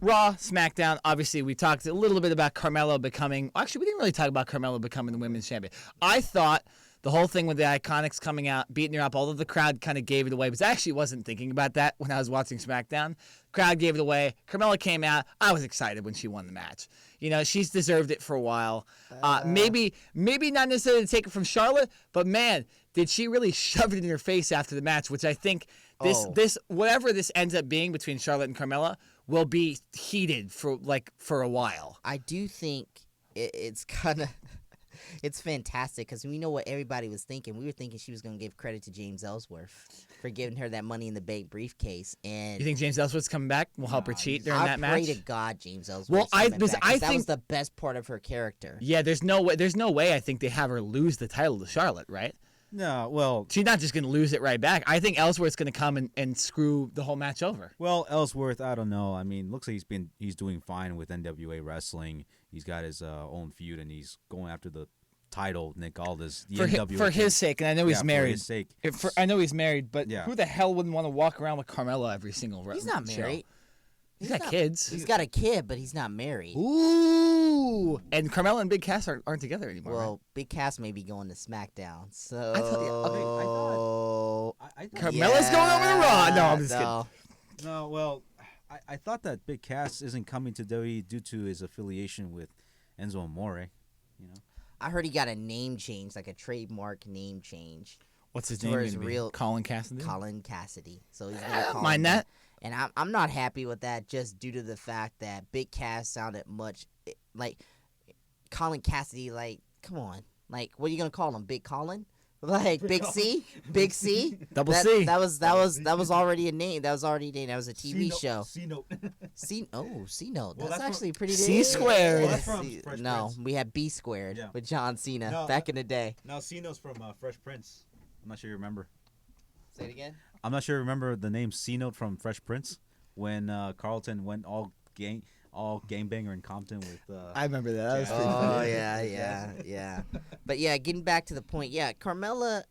Raw, SmackDown. Obviously, we talked a little bit about Carmella becoming. Actually, we didn't really talk about Carmella becoming the women's champion. I thought the whole thing with the Iconics coming out, beating her up, although the crowd kind of gave it away, because I actually wasn't thinking about that when I was watching SmackDown. Crowd gave it away. Carmella came out. I was excited when she won the match. You know, she's deserved it for a while. Maybe not necessarily to take it from Charlotte, but man, did she really shove it in her face after the match, which I think this whatever this ends up being between Charlotte and Carmella will be heated for a while. I do think it's kind of it's fantastic because we know what everybody was thinking. We were thinking she was going to give credit to James Ellsworth for giving her that Money in the Bank briefcase. And you think James Ellsworth's coming back will help her cheat during that match? I pray to God James Ellsworth's coming back, that was the best part of her character. Yeah, there's no way I think they have her lose the title to Charlotte, right? No, well... She's not just going to lose it right back. I think Ellsworth's going to come and screw the whole match over. Well, Ellsworth, I don't know. I mean, looks like he's doing fine with NWA Wrestling. He's got his own feud, and he's going after the title, Nick Aldis. For his sake, and I know he's married. For his sake. I know he's married, but who the hell wouldn't want to walk around with Carmella every single show? He's not married. He's got kids. He's got a kid, but he's not married. Ooh! And Carmella and Big Cass aren't together anymore. Well, right? Big Cass may be going to SmackDown. So I thought Carmella's going over to Raw. No, I'm just kidding. No, well, I thought that Big Cass isn't coming to WWE due to his affiliation with Enzo Amore. You know, I heard he got a name change, like a trademark name change. What's his name? His real Colin Cassidy. Colin Cassidy. So he's gonna call mind that. And I'm not happy with that, just due to the fact that Big Cass sounded much like Colin Cassidy. Like, come on, like, what are you gonna call him? Big Colin? Like Big C? Big C? Double C. That was already a name. That was already a name. That was a TV show. C-Note. C-Note. Well, that's actually pretty. C squared. Well, that's from Fresh Prince. We had B squared with John Cena back in the day. No, C-Note's from Fresh Prince. I'm not sure you remember. Say it again. I'm not sure you remember the name C-Note from Fresh Prince when Carlton went all gangbanger in Compton with. I remember that. That was pretty funny. Yeah. But yeah, getting back to the point, Carmella,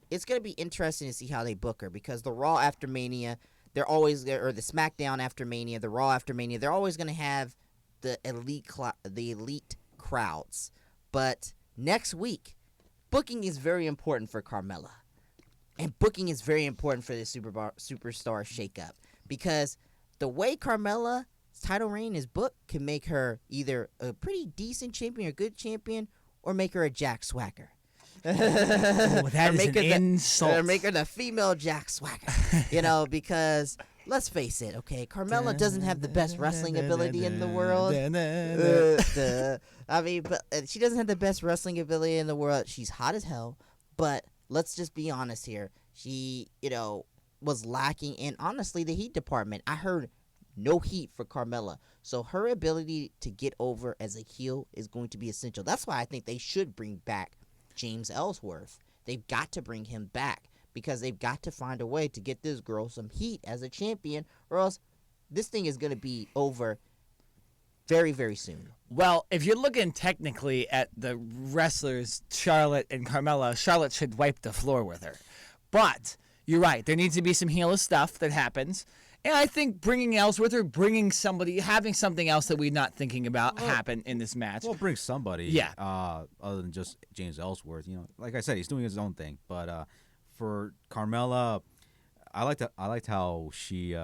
it's gonna be interesting to see how they book her because the Raw after Mania, they're always there, or the SmackDown after Mania, the Raw after Mania, they're always gonna have the elite crowds. But next week, booking is very important for Carmella. And booking is very important for this superstar shakeup because the way Carmella's title reign is booked can make her either a pretty decent champion or good champion or make her a Jack Swagger. That is an insult. Or make her the female Jack Swagger. Because let's face it, okay, Carmella doesn't have the best wrestling ability in the world. But she doesn't have the best wrestling ability in the world. She's hot as hell, but let's just be honest here. She, was lacking in, honestly, the heat department. I heard no heat for Carmella. So her ability to get over as a heel is going to be essential. That's why I think they should bring back James Ellsworth. They've got to bring him back because they've got to find a way to get this girl some heat as a champion, or else this thing is going to be over very, very soon. Well, if you're looking technically at the wrestlers, Charlotte and Carmella, Charlotte should wipe the floor with her. But you're right. There needs to be some heel stuff that happens. And I think bringing Ellsworth or having something else that we're not thinking about happen in this match. Well, bring somebody. Yeah. Other than just James Ellsworth. Like I said, he's doing his own thing. But for Carmella, I liked how she.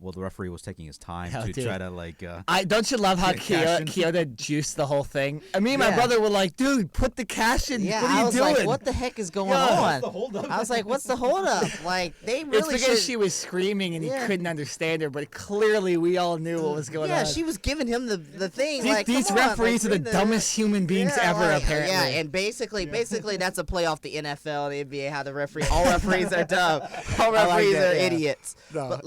The referee was taking his time try to don't you love how Kyoto juiced the whole thing? Me and my brother were like, dude, put the cash in. Yeah, what are you doing? Like, what the heck is going on? I was like, what's the holdup? Like, they really. It's because she was screaming and he couldn't understand her, but clearly we all knew what was going on. Yeah, she was giving him the thing. These referees are the dumbest human beings ever, apparently. Yeah, and basically that's a play off the NFL, the NBA, how all referees are dumb. All referees are idiots. No. But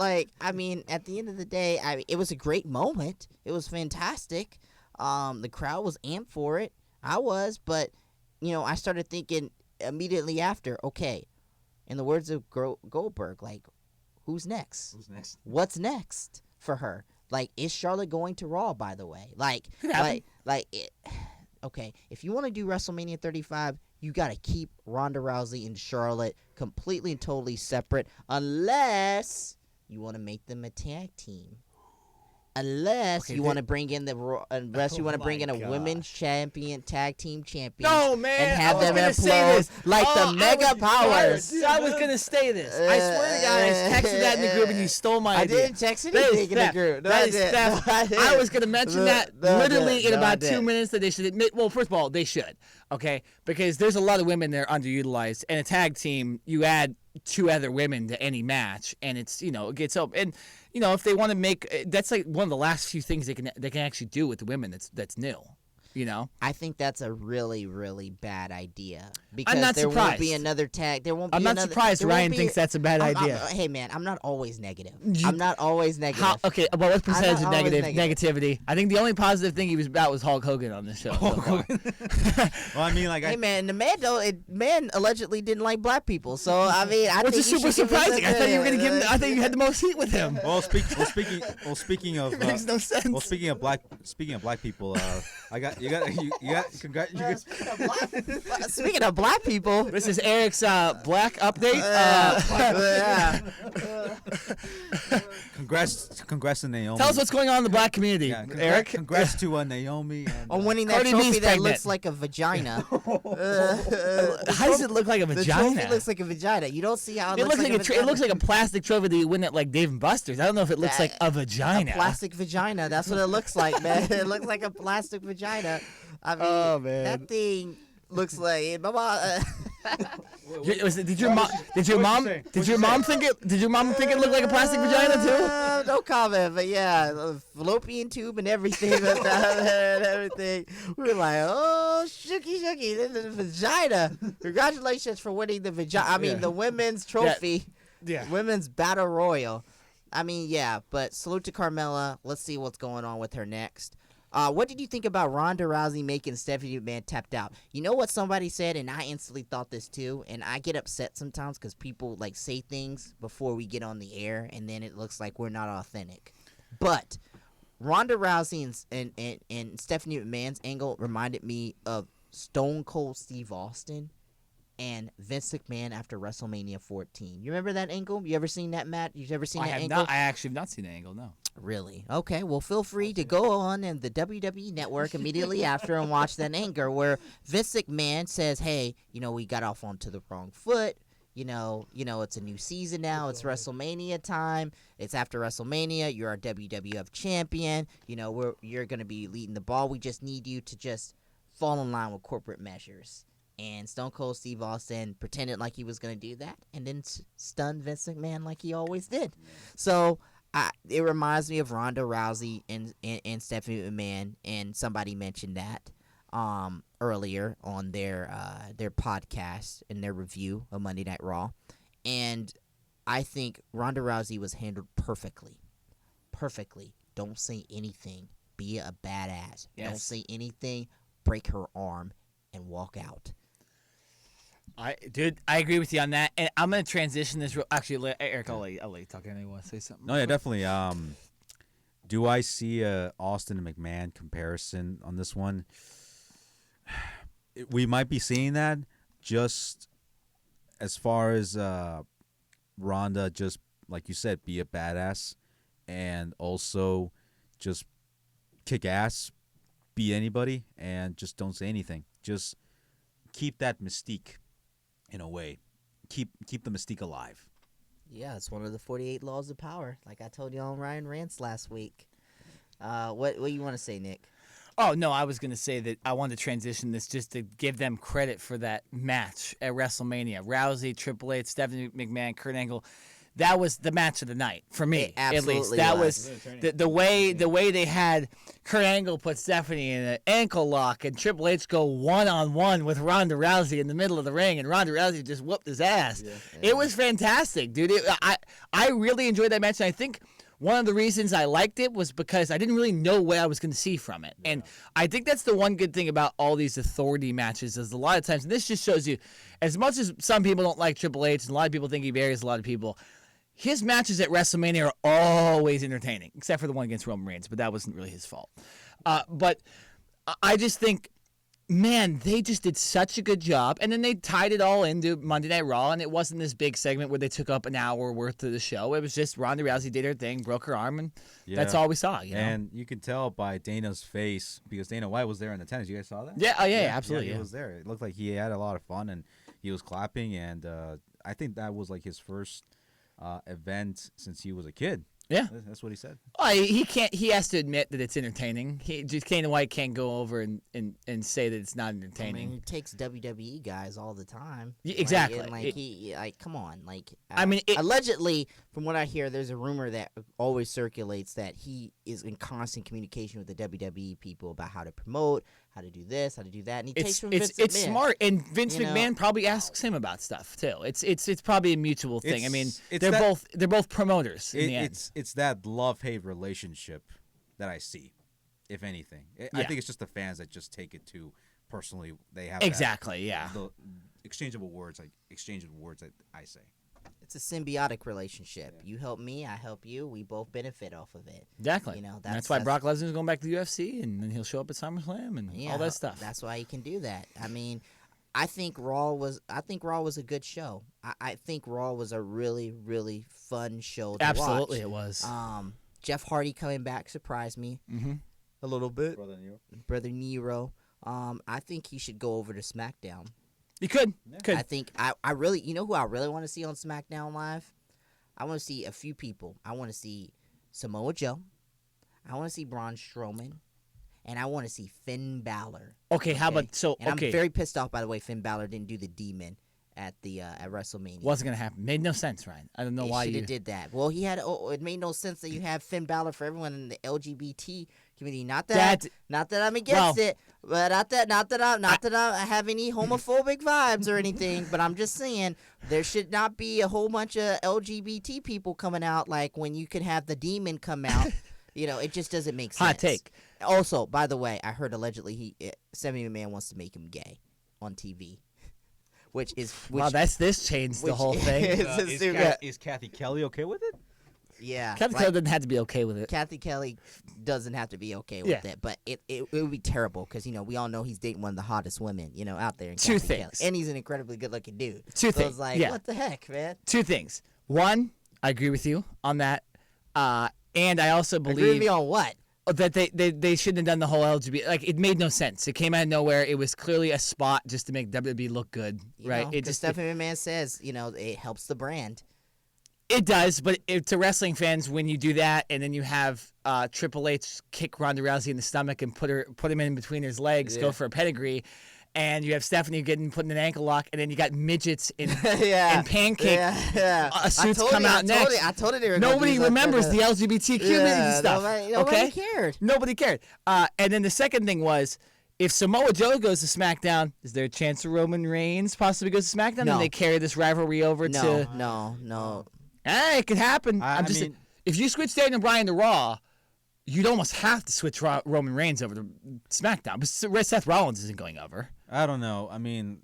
at the end of the day, it was a great moment. It was fantastic. The crowd was amped for it. I was, but I started thinking immediately after. Okay, in the words of Goldberg, who's next? What's next for her? Is Charlotte going to Raw? By the way, okay, if you want to do WrestleMania 35, you got to keep Ronda Rousey and Charlotte completely and totally separate, unless you want to make them a tag team. Unless you want to bring in unless you want to bring in a women's champion, tag team champion. No, man. And have them implode like the Mega Powers. I was going to say this. I swear to God, I texted that in the group and you stole my idea. I didn't text anything in the group. No, that is theft. I was going to mention that literally in about 2 minutes that they should admit. Well, first of all, they should. Okay? Because there's a lot of women that are underutilized. And a tag team, you add 2 other women to any match, and it's, it gets up. And, if they want to make, that's like one of the last few things they can actually do with the women that's new. I think that's a really, really bad idea. Because I'm not there surprised. Won't be another tag. There won't be I'm not surprised Ryan thinks that's a bad idea. Hey, man, I'm not always negative. I'm not always negative. Okay, but what percentage of negativity? I think the only positive thing he was about was Hulk Hogan on this show. Hulk Hogan. Well, I mean, like, hey, man, the man allegedly didn't like black people. So, I mean, I which think is super surprising. I thought you were going to give him. I thought you had the most heat with him. Well, speaking of, it makes no sense. Well, speaking of black people, you got. Speaking of black people, this is Eric's black update. Congrats to Naomi. Tell us what's going on in the black community, Eric. Congrats to Naomi on winning that trophy that looks like a vagina. How does it look like a vagina? The trophy looks like a vagina. You don't see how it looks like a vagina. It looks like a plastic trophy that you win at like Dave & Buster's. I don't know if it looks like a vagina. A plastic vagina. That's what it looks like, man. It looks like a plastic vagina. I mean, that thing looks like Did your mom think it looked like a plastic vagina too? No comment, but yeah, fallopian tube and everything. And everything. We were like, oh, shooky, this is a vagina. Congratulations for winning the vagina. I mean, the women's trophy. Yeah. Women's battle royal. I mean, yeah, but salute to Carmella. Let's see what's going on with her next. What did you think about Ronda Rousey making Stephanie McMahon tapped out? You know what somebody said, and I instantly thought this too, and I get upset sometimes because people like say things before we get on the air, and then it looks like we're not authentic. But Ronda Rousey and Stephanie McMahon's angle reminded me of Stone Cold Steve Austin and Vince McMahon after WrestleMania 14. You remember that angle? You ever seen that, Matt? You've ever seen that angle? I actually have not seen that angle, no. Really? Okay, well, feel free to go on and the WWE Network immediately after and watch that angle where Vince McMahon says, hey, we got off onto the wrong foot. It's a new season now. It's WrestleMania time. It's after WrestleMania. You're our WWF champion. You're going to be leading the ball. We just need you to just fall in line with corporate measures. And Stone Cold Steve Austin pretended like he was going to do that and then stunned Vince McMahon like he always did. So it reminds me of Ronda Rousey and Stephanie McMahon, and somebody mentioned that earlier on their podcast in their review of Monday Night Raw. And I think Ronda Rousey was handled perfectly. Perfectly. Don't say anything. Be a badass. Yes. Don't say anything. Break her arm and walk out. I agree with you on that, and I'm gonna transition this. Actually, Eric, I'll let you talk. Anyone want to say something? No, yeah, definitely. Do I see a Austin and McMahon comparison on this one? We might be seeing that, just as far as Ronda, just like you said, be a badass, and also just kick ass, be anybody, and just don't say anything. Just keep that mystique. In a way, keep the mystique alive. Yeah, it's one of the 48 laws of power, like I told you on Ryan Rants last week. What you want to say, Nick? Oh, no, I was going to say that I wanted to transition this just to give them credit for that match at WrestleMania. Rousey, Triple H, Stephanie McMahon, Kurt Angle. That was the match of the night for me, at least. That was the way they had Kurt Angle put Stephanie in an ankle lock and Triple H go one-on-one with Ronda Rousey in the middle of the ring, and Ronda Rousey just whooped his ass. Yeah. It was fantastic, dude. I really enjoyed that match, and I think one of the reasons I liked it was because I didn't really know what I was going to see from it. Yeah. And I think that's the one good thing about all these authority matches is a lot of times, and this just shows you, as much as some people don't like Triple H and a lot of people think he buries a lot of people, his matches at WrestleMania are always entertaining, except for the one against Roman Reigns, but that wasn't really his fault. But I just think man, they just did such a good job. And then they tied it all into Monday Night Raw, and it wasn't this big segment where they took up an hour worth of the show. It was just Ronda Rousey did her thing, broke her arm, and that's all we saw. You know? And you can tell by Dana's face, because Dana White was there in attendance. You guys saw that? Yeah, yeah, absolutely. Yeah, he was there. It looked like he had a lot of fun, and he was clapping, and I think that was like his first event since he was a kid. Yeah, that's what he said. Oh, he can't. He has to admit that it's entertaining. Dana White can't go over and say that it's not entertaining. I mean, he takes WWE guys all the time. Yeah, exactly. Come on, allegedly, from what I hear, there's a rumor that always circulates that he is in constant communication with the WWE people about how to promote, how to do this, how to do that, and he takes from Vince McMahon. It's smart, and Vince McMahon probably asks him about stuff too. It's probably a mutual thing. I mean, they're both promoters in the end. It's that love-hate relationship that I see, if anything. I think it's just the fans that just take it too personally. They have the exchangeable words, that I say. It's a symbiotic relationship. Yeah. You help me, I help you. We both benefit off of it. Exactly. You know, that's why Brock Lesnar's going back to the UFC, and then he'll show up at SummerSlam and all that stuff. That's why he can do that. I mean, I think Raw was a good show. I think Raw was a really, really fun show to Absolutely, watch. It was. Jeff Hardy coming back surprised me a little bit. Brother Nero. I think he should go over to SmackDown. He could. I think I really, you know who I really want to see on SmackDown Live? I want to see a few people. I want to see Samoa Joe. I want to see Braun Strowman. And I want to see Finn Balor. Okay, how about And I'm very pissed off, by the way, Finn Balor didn't do the Demon at WrestleMania. Wasn't gonna happen. Made no sense, Ryan. I don't know why you did that. Well, it made no sense that you have Finn Balor for everyone in the LGBT community. Not that I'm against it, but not that I have any homophobic vibes or anything. But I'm just saying there should not be a whole bunch of LGBT people coming out like when you could have the Demon come out. It just doesn't make sense. Hot take. Also, by the way, I heard allegedly Stephanie McMahon wants to make him gay on TV. This changed the whole thing. Is Kathy Kelly okay with it? Yeah. Kathy Kelly doesn't have to be okay with it. Kathy Kelly doesn't have to be okay with it, but it would be terrible because, we all know he's dating one of the hottest women, out there. Two things. Kelly. And he's an incredibly good-looking dude. Two things. It's like, what the heck, man? Two things. One, I agree with you on that. And I also believe... Agree with me on what? That they shouldn't have done the whole LGBT. Like, it made no sense. It came out of nowhere. It was clearly a spot just to make WWE look good, right? Because Stephanie McMahon says, it helps the brand. It does, but to wrestling fans, when you do that and then you have Triple H kick Ronda Rousey in the stomach and put him in between his legs, go for a pedigree, and you have Stephanie put in an ankle lock, and then you got midgets in pancake suits come out next. I told you they were Nobody remembers the LGBTQ stuff. Nobody cared. Nobody cared. And then the second thing was, if Samoa Joe goes to SmackDown, is there a chance that Roman Reigns possibly goes to SmackDown and they carry this rivalry over to... No. It could happen. If you switch Daniel Bryan to Raw, you'd almost have to switch Roman Reigns over to SmackDown. But Seth Rollins isn't going over. I don't know. I mean,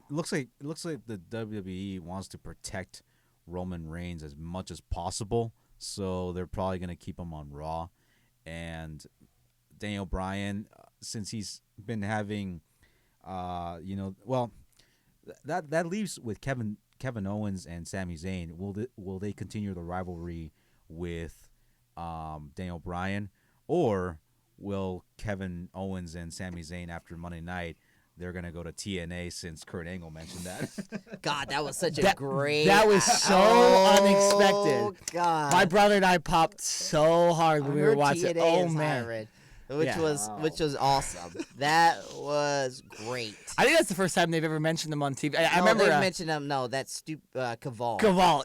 it looks like the WWE wants to protect Roman Reigns as much as possible, so they're probably going to keep him on Raw. And Daniel Bryan, since he's been having, that leaves with Kevin Owens and Sami Zayn. Will they continue the rivalry with Daniel Bryan, or will Kevin Owens and Sami Zayn after Monday night? They're going to go to TNA since Kurt Angle mentioned that. God, that was such a great... That was so unexpected. God. My brother and I popped so hard when we were watching. TNA man. Which was awesome. That was great. I think that's the first time they've ever mentioned them on TV. I remember they mentioned them. No, that's stupid. Caval.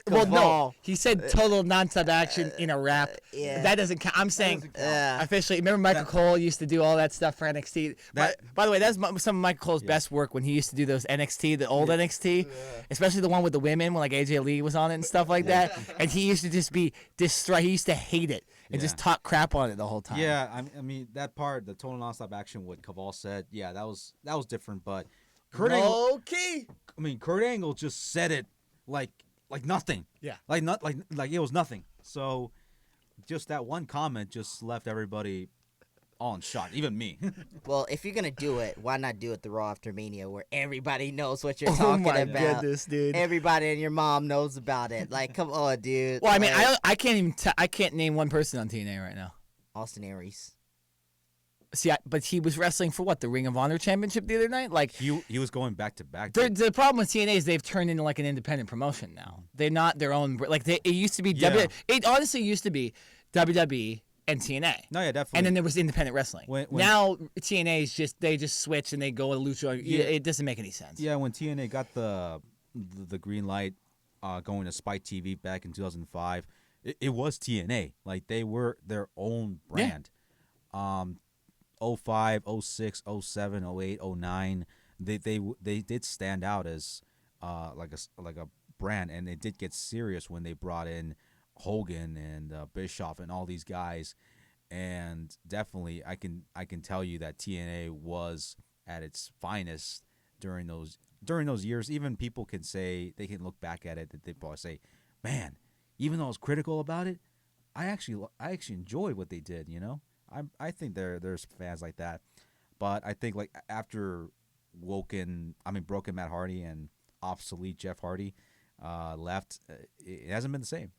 Well, no, he said total nonstop action in a rap. That doesn't count. I'm saying officially. Remember Michael Cole used to do all that stuff for NXT. By the way, that's some of Michael Cole's best work when he used to do those NXT, the old NXT, especially the one with the women when like AJ Lee was on it and stuff like that. And he used to just be distraught. He used to hate it. And just talk crap on it the whole time. Yeah, I mean that part, the total nonstop action, what Caval said, that was different. But Kurt Angle just said it like nothing. Yeah, like it was nothing. So just that one comment just left everybody all in shock. Even me. Well, if you're gonna do it, why not do it the Raw after Mania, where everybody knows what you're Oh talking my about? goodness, dude. Everybody and your mom knows about it. Like, come on, dude. Well, I mean, Like, I can't even I can't name one person on TNA right now. Austin Aries. See, but he was wrestling for what, the Ring of Honor Championship the other night? Like he was going back to back. the problem with TNA is they've turned into like an independent promotion now. They're not their own. Like it used to be. Yeah. It honestly used to be WWE and TNA. No, yeah, definitely. And then there was independent wrestling. When- now TNA is they just switch and they go to Lucha. Yeah. It doesn't make any sense. Yeah, when TNA got the green light going to Spike TV back in 2005, it was TNA. Like they were their own brand. 05, 06, 07, 08, 09, they did stand out as like a brand, and it did get serious when they brought in Hogan and Bischoff and all these guys. And definitely I can tell you that TNA was at its finest during those years. Even people can say, they can look back at it, that they probably say, man, even though I was critical about it, I actually enjoyed what they did, you know. I think there's fans like that, but I think like after broken Matt Hardy and obsolete Jeff Hardy left, it hasn't been the same.